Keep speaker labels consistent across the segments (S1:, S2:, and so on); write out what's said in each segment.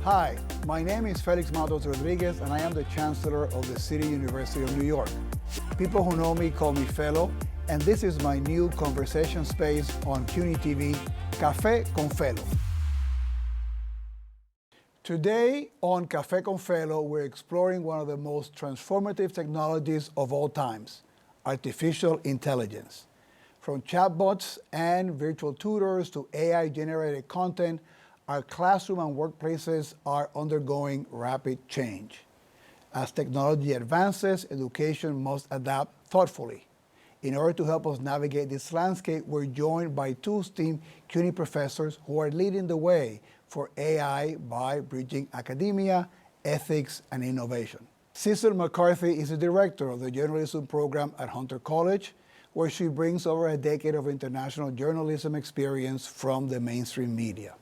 S1: Hi, my name is Felix Matos Rodríguez, and I am the Chancellor of the City University of New York. People who know me call me Felo, and this is my new conversation space on CUNY TV, Café con Felo. Today on Café con Felo, we're exploring one of the most transformative technologies of all times, artificial intelligence. From chatbots and virtual tutors to AI-generated content, our classroom and workplaces are undergoing rapid change. As technology advances, education must adapt thoughtfully. In order to help us navigate this landscape, we're joined by two esteemed CUNY professors who are leading the way for AI by bridging academia, ethics, and innovation. Sissel McCarthy is the director of the journalism program at Hunter College, where she brings over a decade of international journalism experience from the mainstream media.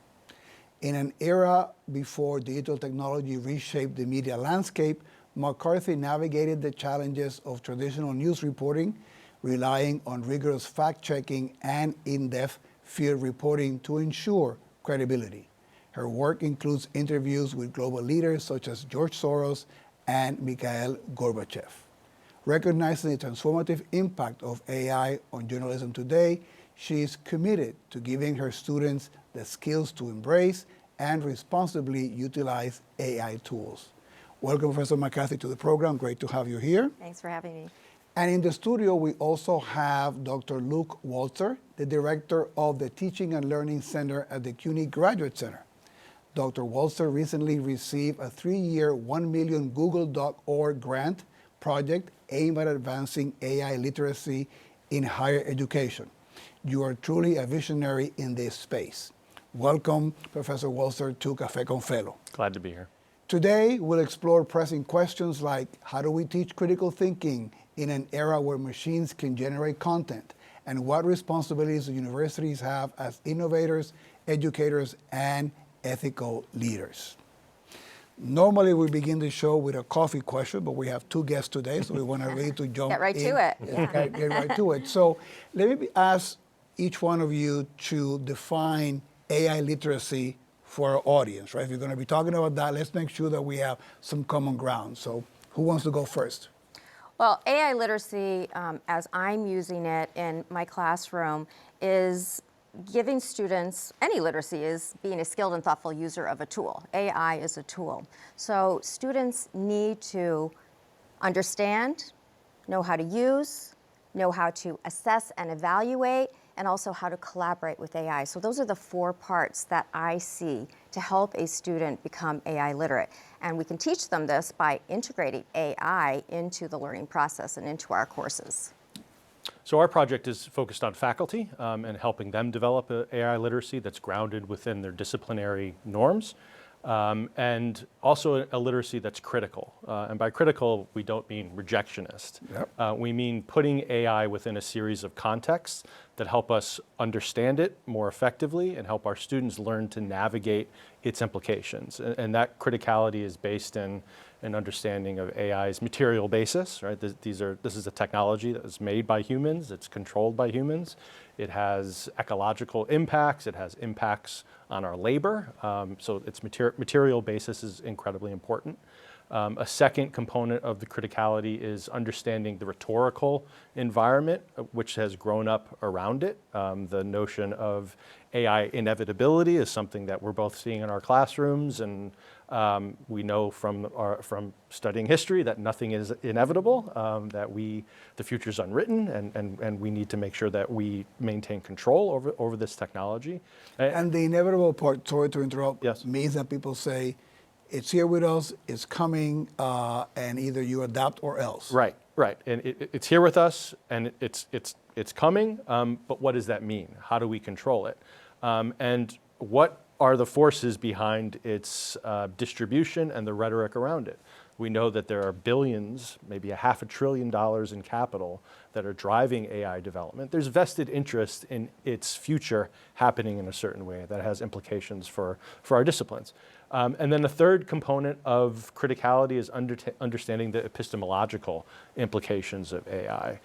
S1: In an era before digital technology reshaped the media landscape, McCarthy navigated the challenges of traditional news reporting, relying on rigorous fact-checking and in-depth field reporting to ensure credibility. Her work includes interviews with global leaders such as George Soros and Mikhail Gorbachev. Recognizing the transformative impact of AI on journalism today, she is committed to giving her students the skills to embrace and responsibly utilize AI tools. Welcome, Professor McCarthy, to the program. Great to have you here.
S2: Thanks for having me.
S1: And in the studio, we also have Dr. Luke Waltzer, the director of the Teaching and Learning Center at the CUNY Graduate Center. Dr. Waltzer recently received a 3-year, $1 million Google.org grant project aimed at advancing AI literacy in higher education. You are truly a visionary in this space. Welcome, Professor Waltzer, to Café con Felo.
S3: Glad to be here.
S1: Today, we'll explore pressing questions like, how do we teach critical thinking in an era where machines can generate content? And what responsibilities do universities have as innovators, educators, and ethical leaders? Normally, we begin the show with a coffee question, but we have two guests today, so we want to really to jump
S2: Get right
S1: in.
S2: to it. Yeah.
S1: Get right to it. So let me ask each one of you to define AI literacy for our audience, right? If you're going to be talking about that, let's make sure that we have some common ground. So who wants to go first?
S2: Well, AI literacy, as I'm using it in my classroom, is giving students, any literacy is being a skilled and thoughtful user of a tool. AI is a tool. So students need to understand, know how to use, know how to assess and evaluate, and also how to collaborate with AI. So those are the 4 parts that I see to help a student become AI literate. And we can teach them this by integrating AI into the learning process and into our courses.
S3: So our project is focused on faculty and helping them develop an AI literacy that's grounded within their disciplinary norms, and also a literacy that's critical. And by critical, we don't mean rejectionist. Yep. We mean putting AI within a series of contexts that help us understand it more effectively and help our students learn to navigate its implications. And that criticality is based in an understanding of AI's material basis, right? This is a technology that was made by humans, it's controlled by humans, it has ecological impacts, it has impacts on our labor, so its material basis is incredibly important. A second component of the criticality is understanding the rhetorical environment which has grown up around it. The notion of AI inevitability is something that we're both seeing in our classrooms, and we know from studying history that nothing is inevitable, that the future's unwritten, and we need to make sure that we maintain control over this technology.
S1: And the inevitable part, sorry to interrupt,
S3: yes,
S1: means that people say, it's here with us, it's coming, and either you adapt or else.
S3: Right, right, and it's here with us, and it's coming, but what does that mean? How do we control it? And what are the forces behind its distribution and the rhetoric around it? We know that there are billions, maybe $500 billion in capital that are driving AI development, there's vested interest in its future happening in a certain way that has implications for our disciplines. And then the third component of criticality is understanding the epistemological implications of AI.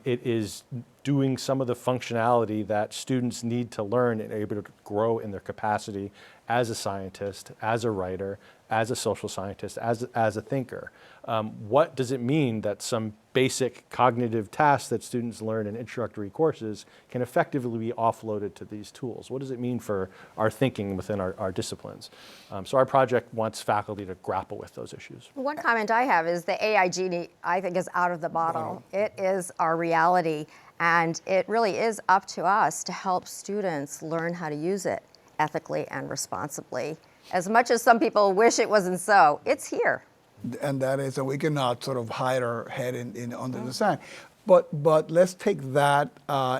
S3: It is doing some of the functionality that students need to learn and able to grow in their capacity as a scientist, as a writer, as a social scientist, as a thinker. What does it mean that some basic cognitive tasks that students learn in introductory courses can effectively be offloaded to these tools? What does it mean for our thinking within our disciplines? So our project wants faculty to grapple with those issues.
S2: One comment I have is the AI genie, I think, is out of the bottle. It is our reality, and it really is up to us to help students learn how to use it ethically and responsibly. As much as some people wish it wasn't so, it's here.
S1: And that is that we cannot sort of hide our head under the sand. But let's take that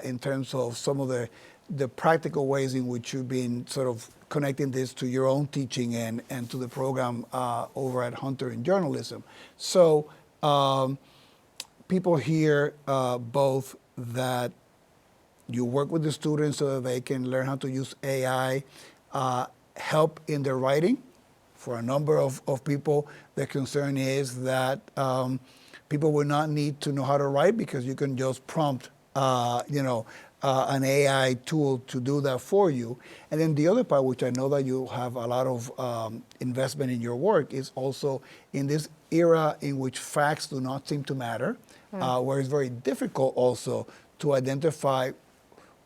S1: in terms of some of the practical ways in which you've been sort of connecting this to your own teaching and to the program over at Hunter in journalism. So people hear both that you work with the students so that they can learn how to use AI, help in their writing. For a number of people, the concern is that people will not need to know how to write because you can just prompt, an AI tool to do that for you. And then the other part, which I know that you have a lot of investment in your work, is also in this era in which facts do not seem to matter, where it's very difficult also to identify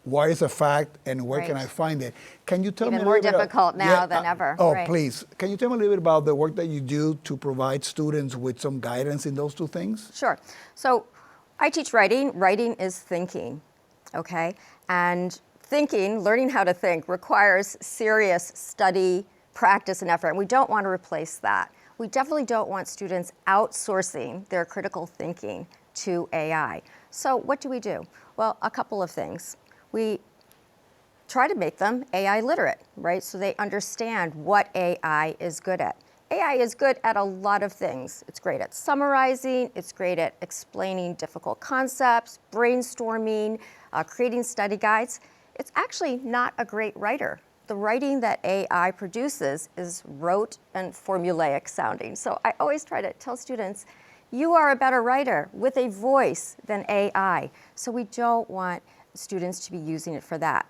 S1: what is a fact and where can I find it? Can you tell me a little bit?
S2: Even more difficult now than ever.
S1: Oh, please. Can you tell me a little bit about the work that you do to provide students with some guidance in those two things?
S2: Sure. So I teach writing. Writing is thinking, okay? And thinking, learning how to think, requires serious study, practice, and effort. And we don't want to replace that. We definitely don't want students outsourcing their critical thinking to AI. So what do? Well, a couple of things. We try to make them AI literate, right? So they understand what AI is good at. AI is good at a lot of things. It's great at summarizing, it's great at explaining difficult concepts, brainstorming, creating study guides. It's actually not a great writer. The writing that AI produces is rote and formulaic sounding. So I always try to tell students, you are a better writer with a voice than AI. So we don't want students to be using it for that.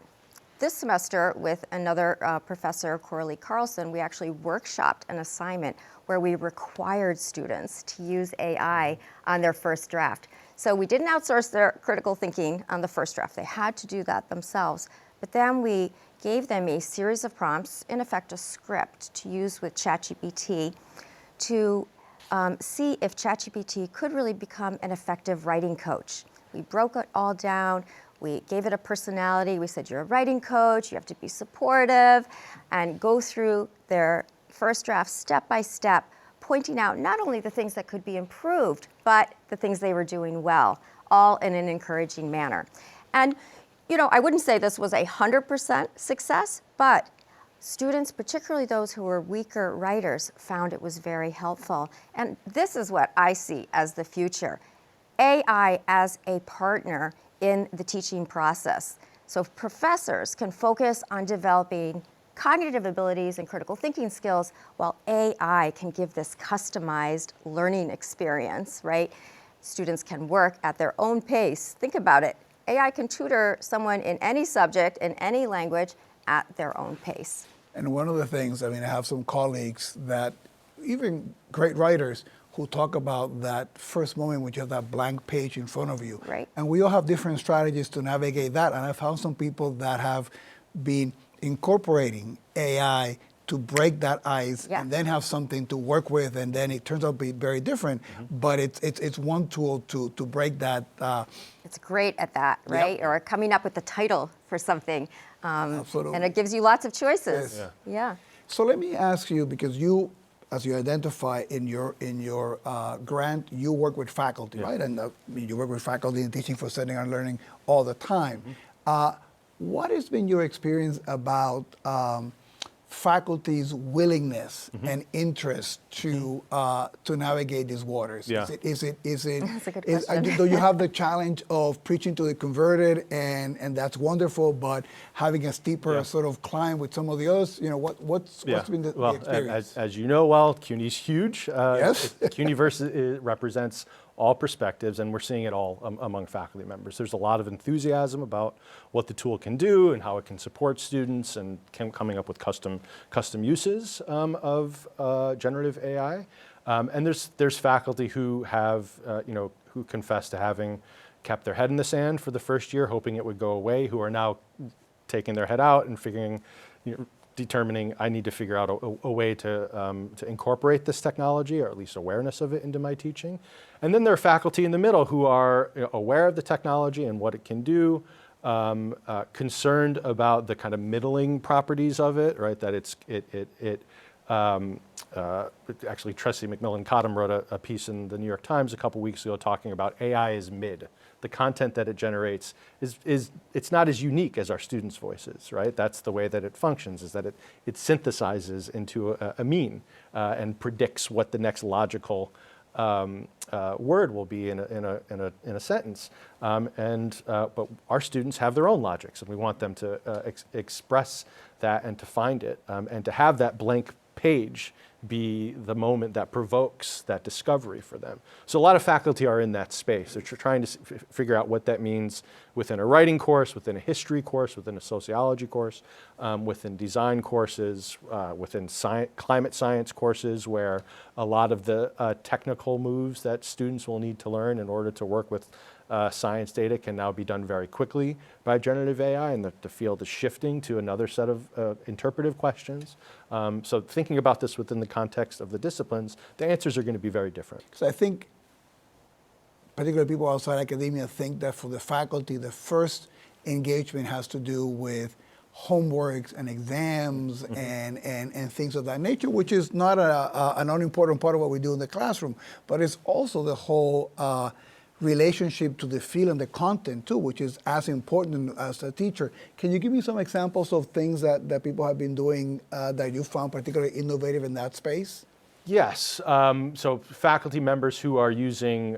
S2: This semester, with another professor, Coralie Carlson, we actually workshopped an assignment where we required students to use AI on their first draft. So we didn't outsource their critical thinking on the first draft. They had to do that themselves. But then we gave them a series of prompts, in effect a script, to use with ChatGPT to see if ChatGPT could really become an effective writing coach. We broke it all down. We gave it a personality. We said, you're a writing coach, you have to be supportive, and go through their first draft step by step, pointing out not only the things that could be improved, but the things they were doing well, all in an encouraging manner. And, I wouldn't say this was 100% success, but students, particularly those who were weaker writers, found it was very helpful. And this is what I see as the future. AI as a partner in the teaching process. So professors can focus on developing cognitive abilities and critical thinking skills, while AI can give this customized learning experience, right? Students can work at their own pace. Think about it. AI can tutor someone in any subject, in any language, at their own pace.
S1: And one of the things, I have some colleagues that, even great writers, who talk about that first moment when you have that blank page in front of you.
S2: Right.
S1: And we all have different strategies to navigate that. And I found some people that have been incorporating AI to break that ice and then have something to work with, and then it turns out to be very different. But it's one tool to break that.
S2: It's great at that, right? Or coming up with the title for something.
S1: Absolutely.
S2: And it gives you lots of choices.
S1: Yes.
S2: Yeah.
S1: So let me ask you, because you, as you identify in your grant, you work with faculty, right? And you work with faculty in teaching for setting and learning all the time. What has been your experience about faculty's willingness and interest to navigate these waters?
S3: Yeah.
S1: Is it
S2: That's a good question.
S1: do you have the challenge of preaching to the converted, and that's wonderful, but having a steeper sort of climb with some of the others? What's been the experience?
S3: As you know well, CUNY's huge.
S1: Yes.
S3: CUNYverse represents all perspectives, and we're seeing it all among faculty members. There's a lot of enthusiasm about what the tool can do and how it can support students, and coming up with custom uses of generative AI. And there's faculty who have, who confess to having kept their head in the sand for the first year, hoping it would go away, who are now taking their head out and figuring, determining I need to figure out a way to incorporate this technology, or at least awareness of it, into my teaching. And then there are faculty in the middle who are aware of the technology and what it can do, concerned about the kind of middling properties of it, right? That actually Tressie McMillan Cottom wrote a piece in the New York Times a couple weeks ago talking about AI is mid. The content that it generates it's not as unique as our students' voices, right? That's the way that it functions, is that it synthesizes into a mean and predicts what the next logical word will be in a sentence. But our students have their own logics, and we want them to express that and to find it, and to have that blank page be the moment that provokes that discovery for them. So a lot of faculty are in that space. They're trying to figure out what that means within a writing course, within a history course, within a sociology course, within design courses, within climate science courses, where a lot of the technical moves that students will need to learn in order to work with science data can now be done very quickly by generative AI, and the field is shifting to another set of interpretive questions. So thinking about this within the context of the disciplines, the answers are going to be very different.
S1: So I think particularly people outside academia think that for the faculty, the first engagement has to do with homeworks and exams and things of that nature, which is not an unimportant part of what we do in the classroom, but it's also the whole relationship to the field and the content too, which is as important as a teacher. Can you give me some examples of things that people have been doing that you found particularly innovative in that space?
S3: Yes. So faculty members who are using,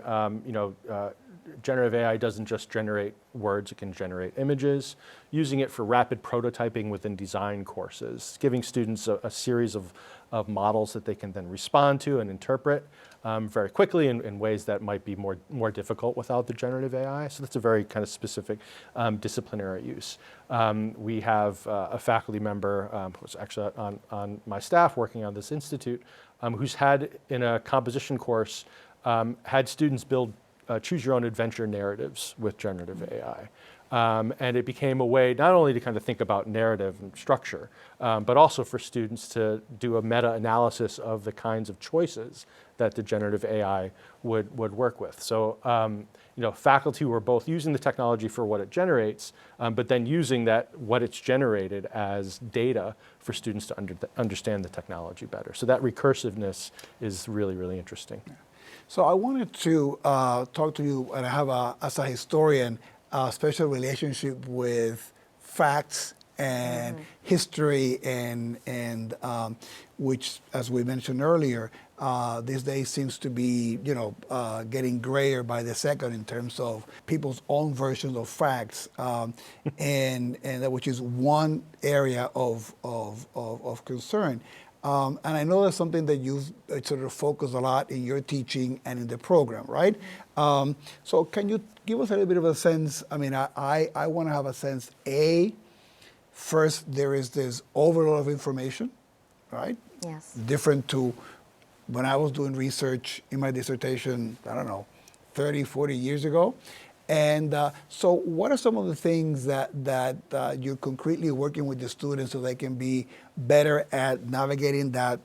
S3: generative AI doesn't just generate words, it can generate images, using it for rapid prototyping within design courses, giving students a series of models that they can then respond to and interpret very quickly in ways that might be more difficult without the generative AI. So that's a very kind of specific disciplinary use. We have a faculty member who's actually on my staff working on this institute, who's had in a composition course, had students build choose your own adventure narratives with generative AI. And it became a way not only to kind of think about narrative and structure, but also for students to do a meta-analysis of the kinds of choices that the generative AI would work with. So, faculty were both using the technology for what it generates, but then using what it's generated as data for students to understand the technology better. So that recursiveness is really, really interesting.
S1: So I wanted to talk to you, and I have, as a historian, a special relationship with facts and history, and which, as we mentioned earlier, these days seems to be, getting grayer by the second in terms of people's own versions of facts, and that, which is one area of concern. And I know that's something that you've sort of focused a lot in your teaching and in the program, right? So can you give us a little bit of a sense? I mean, I want to have a sense, first, there is this overload of information, right?
S2: Yes.
S1: Different to when I was doing research in my dissertation, 30, 40 years ago. And so what are some of the things that you're concretely working with the students so they can be better at navigating that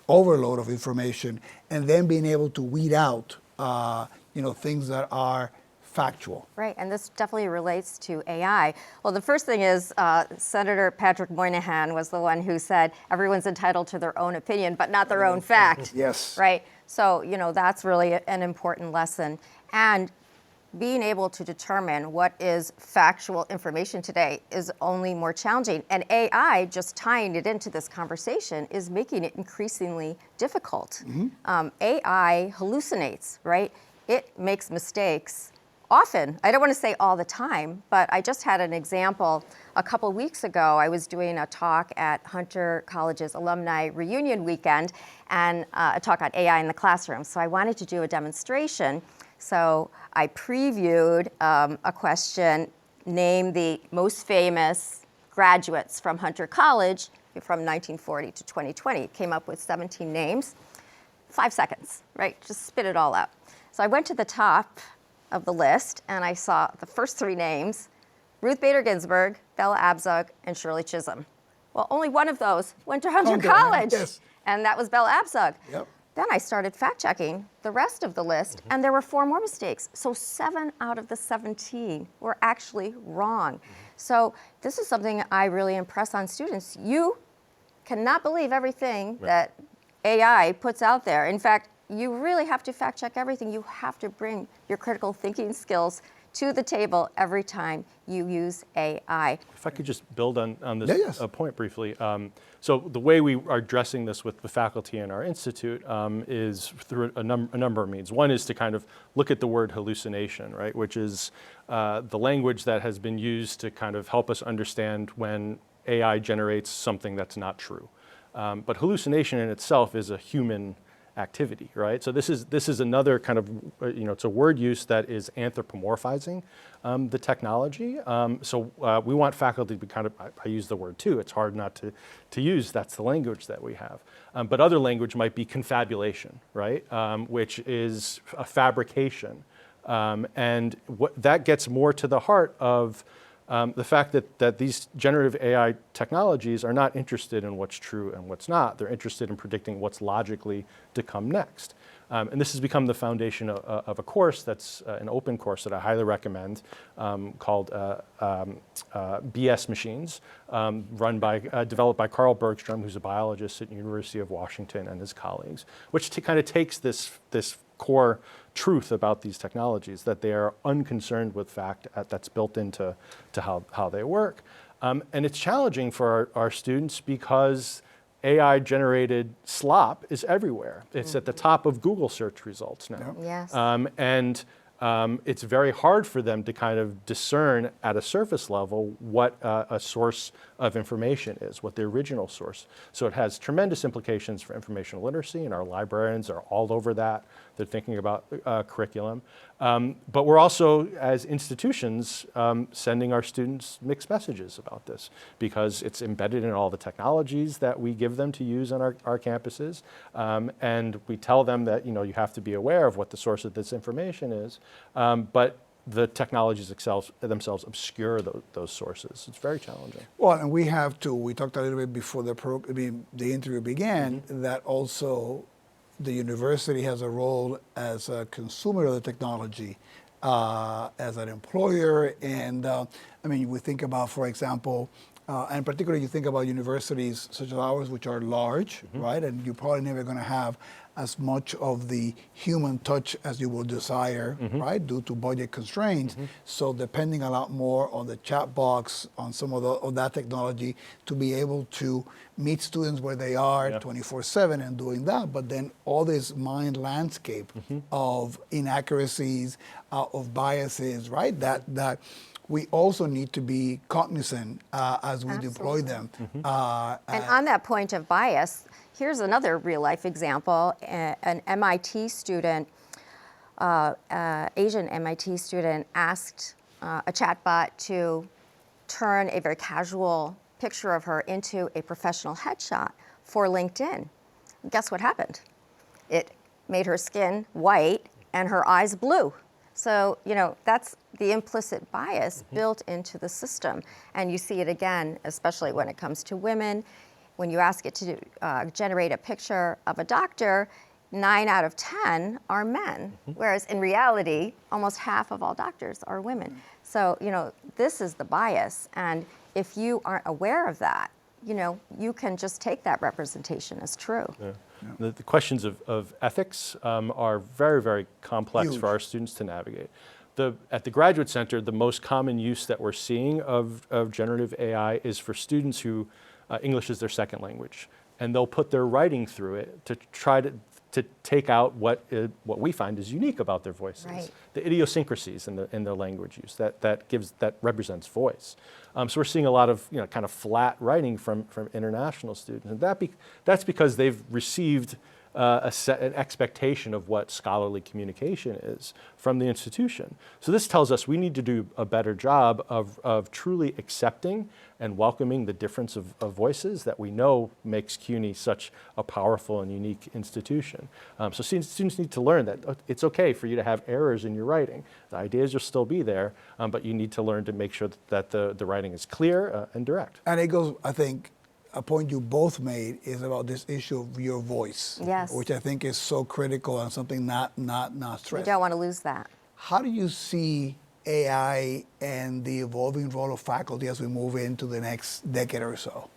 S1: overload of information, and then being able to weed out, things that are factual?
S2: Right, and this definitely relates to AI. Well, the first thing is Senator Patrick Moynihan was the one who said everyone's entitled to their own opinion, but not their own fact.
S1: Yes.
S2: Right, so that's really an important lesson. And being able to determine what is factual information today is only more challenging. And AI, just tying it into this conversation, is making it increasingly difficult. AI hallucinates, right? It makes mistakes often. I don't want to say all the time, but I just had an example. A couple weeks ago, I was doing a talk at Hunter College's alumni reunion weekend, and a talk on AI in the classroom. So I wanted to do a demonstration. So I previewed a question, name the most famous graduates from Hunter College from 1940 to 2020. Came up with 17 names, 5 seconds, right? Just spit it all out. So I went to the top of the list and I saw the first 3 names, Ruth Bader Ginsburg, Bella Abzug, and Shirley Chisholm. Well, only one of those went to Hunter College,
S1: yes.
S2: And that was Bella Abzug.
S1: Yep.
S2: Then I started fact-checking the rest of the list, and there were 4 more mistakes. So 7 out of the 17 were actually wrong. So this is something I really impress on students. You cannot believe everything that AI puts out there. In fact, you really have to fact-check everything. You have to bring your critical thinking skills to the table every time you use AI.
S3: If I could just build on this
S1: yes.
S3: Point briefly. So the way we are addressing this with the faculty in our institute is through a number of means. One is to kind of look at the word hallucination, right, which is the language that has been used to kind of help us understand when AI generates something that's not true. But hallucination in itself is a human activity, right? So this is another kind of, it's a word use that is anthropomorphizing the technology. So we want faculty to be kind of, I use the word too, it's hard not to use, that's the language that we have. But other language might be confabulation, right? Which is a fabrication. And that gets more to the heart of the fact that these generative AI technologies are not interested in what's true and what's not. They're interested in predicting what's logically to come next. And this has become the foundation of a course that's an open course that I highly recommend called BS Machines, developed by Carl Bergstrom, who's a biologist at the University of Washington, and his colleagues, which kind of takes this core truth about these technologies, that they are unconcerned with fact that's built into how they work. And it's challenging for our students because AI-generated slop is everywhere. It's at the top of Google search results now.
S2: Yes.
S3: And it's very hard for them to kind of discern at a surface level what a source of information is, what the original source. So it has tremendous implications for informational literacy, and our librarians are all over that. They're thinking about curriculum. But we're also, as institutions, sending our students mixed messages about this because it's embedded in all the technologies that we give them to use on our campuses. And we tell them that you have to be aware of what the source of this information is. But the technologies themselves obscure those sources. It's very challenging.
S1: Well, and we talked a little bit before the interview began, that also the university has a role as a consumer of the technology, as an employer. And we think about, for example, and particularly you think about universities such as ours, which are large, right? And you're probably never going to have as much of the human touch as you will desire, right, due to budget constraints. So depending a lot more on the chat box, on some of that technology, to be able to meet students where they are 24/7 and doing that. But then all this mind landscape of inaccuracies, of biases, right, that we also need to be cognizant as we deploy them.
S2: And on that point of bias, here's another real-life example. An MIT student, Asian MIT student, asked a chatbot to turn a very casual picture of her into a professional headshot for LinkedIn. And guess what happened? It made her skin white and her eyes blue. So, that's the implicit bias built into the system. And you see it again, especially when it comes to women. When you ask it to generate a picture of a doctor, 9 out of 10 are men, whereas in reality, almost half of all doctors are women. So, this is the bias. And if you aren't aware of that, you can just take that representation as true.
S3: Yeah. Yeah. The questions of ethics are very, very complex for our students to navigate. at the Graduate Center, the most common use that we're seeing of generative AI is for students who English is their second language. And they'll put their writing through it to try to take out what we find is unique about their voices,
S2: Right.
S3: the idiosyncrasies in their language use that represents voice. So we're seeing a lot of kind of flat writing from international students, and that's because they've received an expectation of what scholarly communication is from the institution. So this tells us we need to do a better job of truly accepting and welcoming the difference of voices that we know makes CUNY such a powerful and unique institution. So students need to learn that it's okay for you to have errors in your writing. The ideas will still be there, but you need to learn to make sure that the writing is clear and direct.
S1: And it goes, I think, a point you both made is about this issue of your voice,
S2: Yes.
S1: which I think is so critical and something not
S2: We
S1: stressed.
S2: don't want to lose that.
S1: How do you see AI and the evolving role of faculty as we move into the next decade or so?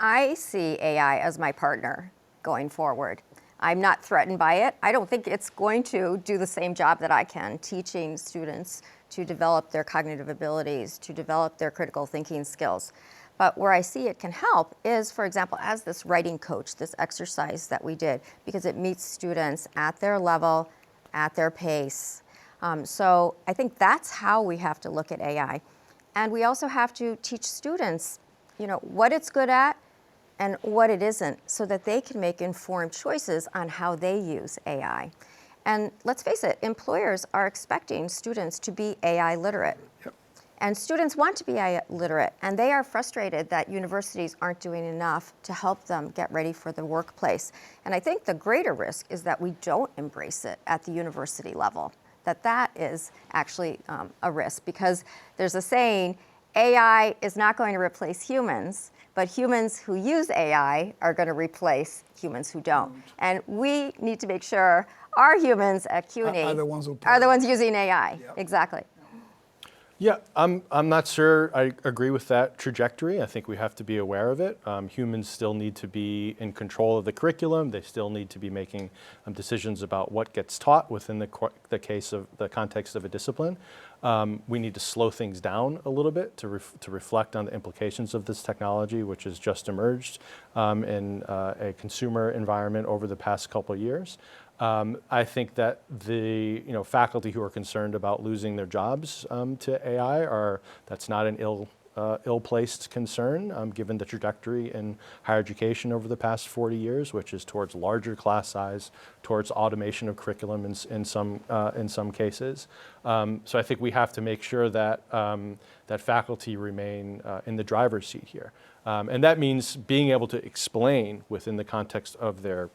S2: I see AI as my partner going forward. I'm not threatened by it. I don't think it's going to do the same job that I can, teaching students to develop their cognitive abilities, to develop their critical thinking skills. But where I see it can help is, for example, as this writing coach, this exercise that we did, because it meets students at their level, at their pace. So I think that's how we have to look at AI. And we also have to teach students, what it's good at and what it isn't, so that they can make informed choices on how they use AI. And let's face it, employers are expecting students to be AI literate.
S1: Yep.
S2: And students want to be AI literate, and they are frustrated that universities aren't doing enough to help them get ready for the workplace. And I think the greater risk is that we don't embrace it at the university level, that is actually a risk, because there's a saying, AI is not going to replace humans, but humans who use AI are going to replace humans who don't. And we need to make sure our humans at CUNY
S1: Are the ones who
S2: are the ones using AI.
S1: Yep.
S2: Exactly.
S3: Yeah, I'm not sure I agree with that trajectory. I think we have to be aware of it. Humans still need to be in control of the curriculum. They still need to be making decisions about what gets taught within the context of a discipline. We need to slow things down a little bit to reflect on the implications of this technology, which has just emerged in a consumer environment over the past couple of years. I think that the faculty who are concerned about losing their jobs to AI that's not an ill-placed concern, given the trajectory in higher education over the past 40 years, which is towards larger class size, towards automation of curriculum in some cases. So I think we have to make sure that that faculty remain in the driver's seat here, and that means being able to explain within the context of their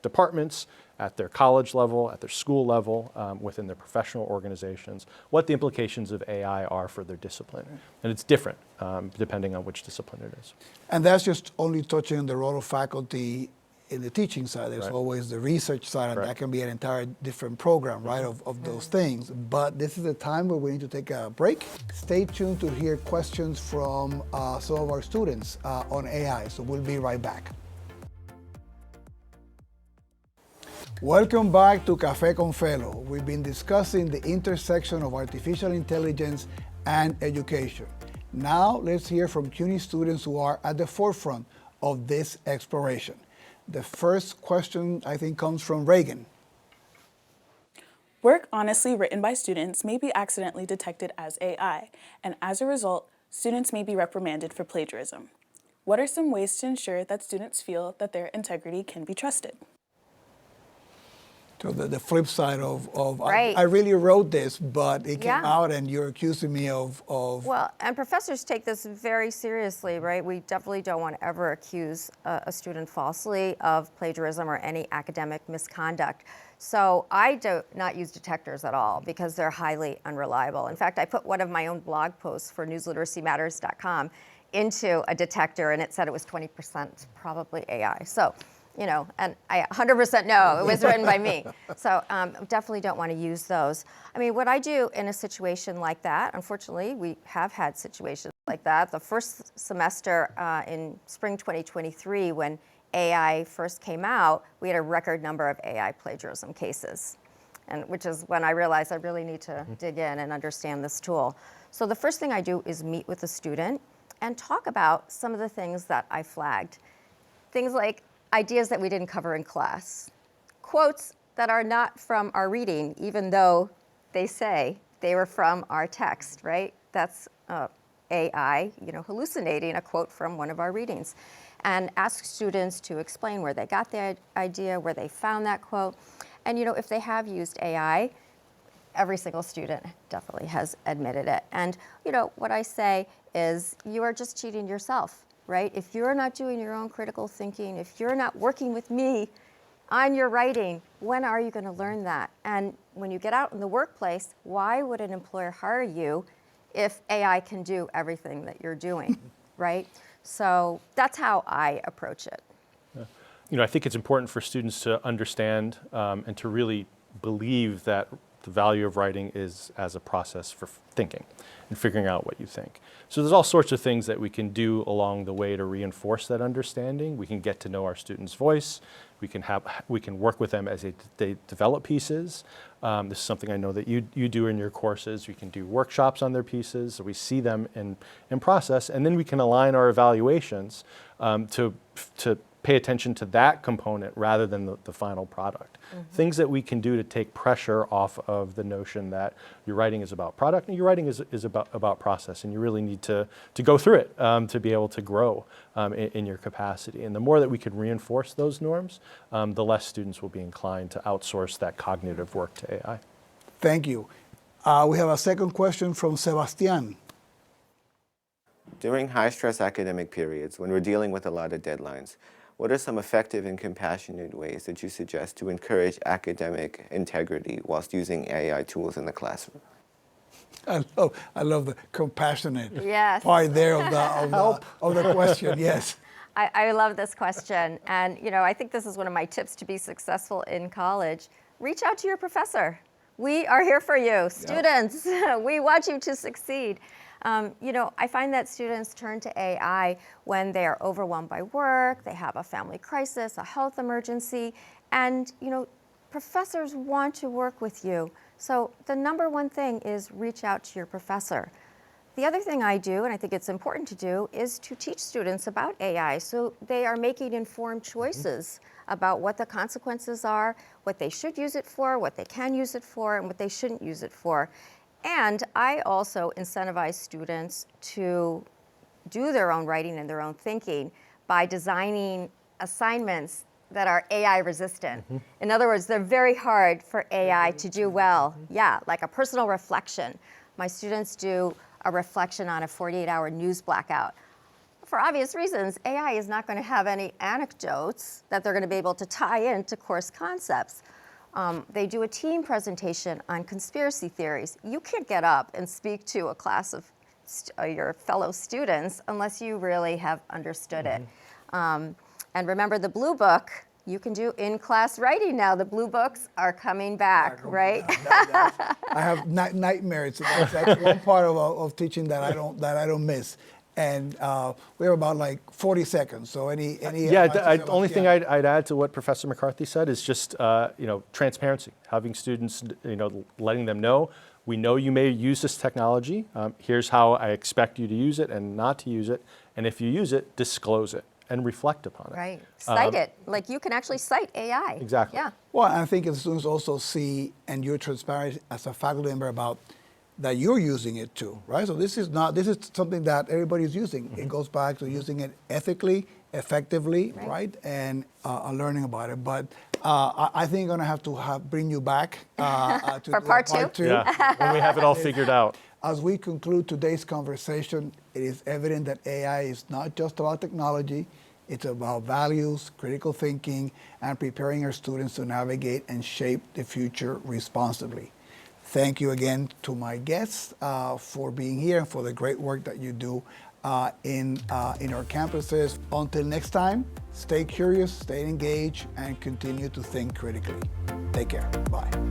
S3: departments, at their college level, at their school level, within their professional organizations, what the implications of AI are for their discipline. And it's different depending on which discipline it is.
S1: And that's just only touching the role of faculty in the teaching side. There's
S3: Right.
S1: always the research side, and
S3: Correct.
S1: that can be an entire different program, right, of those things. But this is the time where we need to take a break. Stay tuned to hear questions from some of our students on AI. So we'll be right back. Welcome back to Café con Felo. We've been discussing the intersection of artificial intelligence and education. Now let's hear from CUNY students who are at the forefront of this exploration. The first question, I think, comes from Reagan.
S4: Work honestly written by students may be accidentally detected as AI, and as a result, students may be reprimanded for plagiarism. What are some ways to ensure that students feel that their integrity can be trusted?
S1: So the flip side of
S2: Right.
S1: I really wrote this, but it came
S2: Yeah.
S1: out and you're accusing me of
S2: Well, and professors take this very seriously, right? We definitely don't want to ever accuse a student falsely of plagiarism or any academic misconduct. So I do not use detectors at all because they're highly unreliable. In fact, I put one of my own blog posts for newsliteracymatters.com into a detector, and it said it was 20% probably AI. So, and I 100% know it was written by me. So definitely don't want to use those. I mean, what I do in a situation like that, unfortunately, we have had situations like that. The first semester in spring 2023, when AI first came out, we had a record number of AI plagiarism cases. and which is when I realized I really need to dig in and understand this tool. So the first thing I do is meet with the student and talk about some of the things that I flagged. Things like ideas that we didn't cover in class, quotes that are not from our reading, even though they say they were from our text, right? That's AI, hallucinating a quote from one of our readings. And ask students to explain where they got the idea, where they found that quote. And if they have used AI, every single student definitely has admitted it. And what I say is you are just cheating yourself, right? If you're not doing your own critical thinking, if you're not working with me on your writing, when are you going to learn that? And when you get out in the workplace, why would an employer hire you if AI can do everything that you're doing, right? So that's how I approach it.
S3: I think it's important for students to understand and to really believe that the value of writing is as a process for thinking and figuring out what you think. So there's all sorts of things that we can do along the way to reinforce that understanding. We can get to know our students' voice. We can work with them as they develop pieces. This is something I know that you do in your courses. We can do workshops on their pieces, so we see them in process, and then we can align our evaluations to pay attention to that component rather than the final product. Things that we can do to take pressure off of the notion that your writing is about product and your writing is about process, and you really need to go through it to be able to grow in your capacity. And the more that we can reinforce those norms, the less students will be inclined to outsource that cognitive work to AI.
S1: Thank you. We have a second question from Sebastian.
S5: During high-stress academic periods, when we're dealing with a lot of deadlines, what are some effective and compassionate ways that you suggest to encourage academic integrity whilst using AI tools in the classroom?
S1: I love the compassionate
S2: Yes.
S1: part there of the question. Yes.
S2: I love this question. And, I think this is one of my tips to be successful in college. Reach out to your professor. We are here for you. Students, we want you to succeed. I find that students turn to AI when they are overwhelmed by work, they have a family crisis, a health emergency, and, professors want to work with you. So the number one thing is reach out to your professor. The other thing I do, and I think it's important to do, is to teach students about AI so they are making informed choices about what the consequences are, what they should use it for, what they can use it for, and what they shouldn't use it for. And I also incentivize students to do their own writing and their own thinking by designing assignments that are AI resistant. In other words, they're very hard for AI to do well. Yeah, like a personal reflection. My students do a reflection on a 48-hour news blackout. For obvious reasons, AI is not going to have any anecdotes that they're going to be able to tie into course concepts. They do a team presentation on conspiracy theories. You can't get up and speak to a class of your fellow students unless you really have understood it. And remember the Blue Book, you can do in-class writing now. The Blue Books are coming back, right?
S1: I have nightmares. That's one part of teaching that I don't miss. And we have about like 40 seconds. So any
S3: only thing I'd add to what Professor McCarthy said is just transparency, having students, letting them know, we know you may use this technology. Here's how I expect you to use it and not to use it. And if you use it, disclose it and reflect upon it.
S2: Right. Cite it. Like you can actually cite AI.
S3: Exactly.
S2: Yeah.
S1: Well, I think the students also see, and you're transparent as a faculty member about that you're using it too, right? So this is something that everybody's using. It goes back to using it ethically, effectively, right? And learning about it. But I think I'm gonna have to bring you back to
S2: For part two.
S3: Yeah, when we have it all figured out.
S1: As we conclude today's conversation, it is evident that AI is not just about technology. It's about values, critical thinking, and preparing our students to navigate and shape the future responsibly. Thank you again to my guests for being here and for the great work that you do in our campuses. Until next time, stay curious, stay engaged, and continue to think critically. Take care. Bye.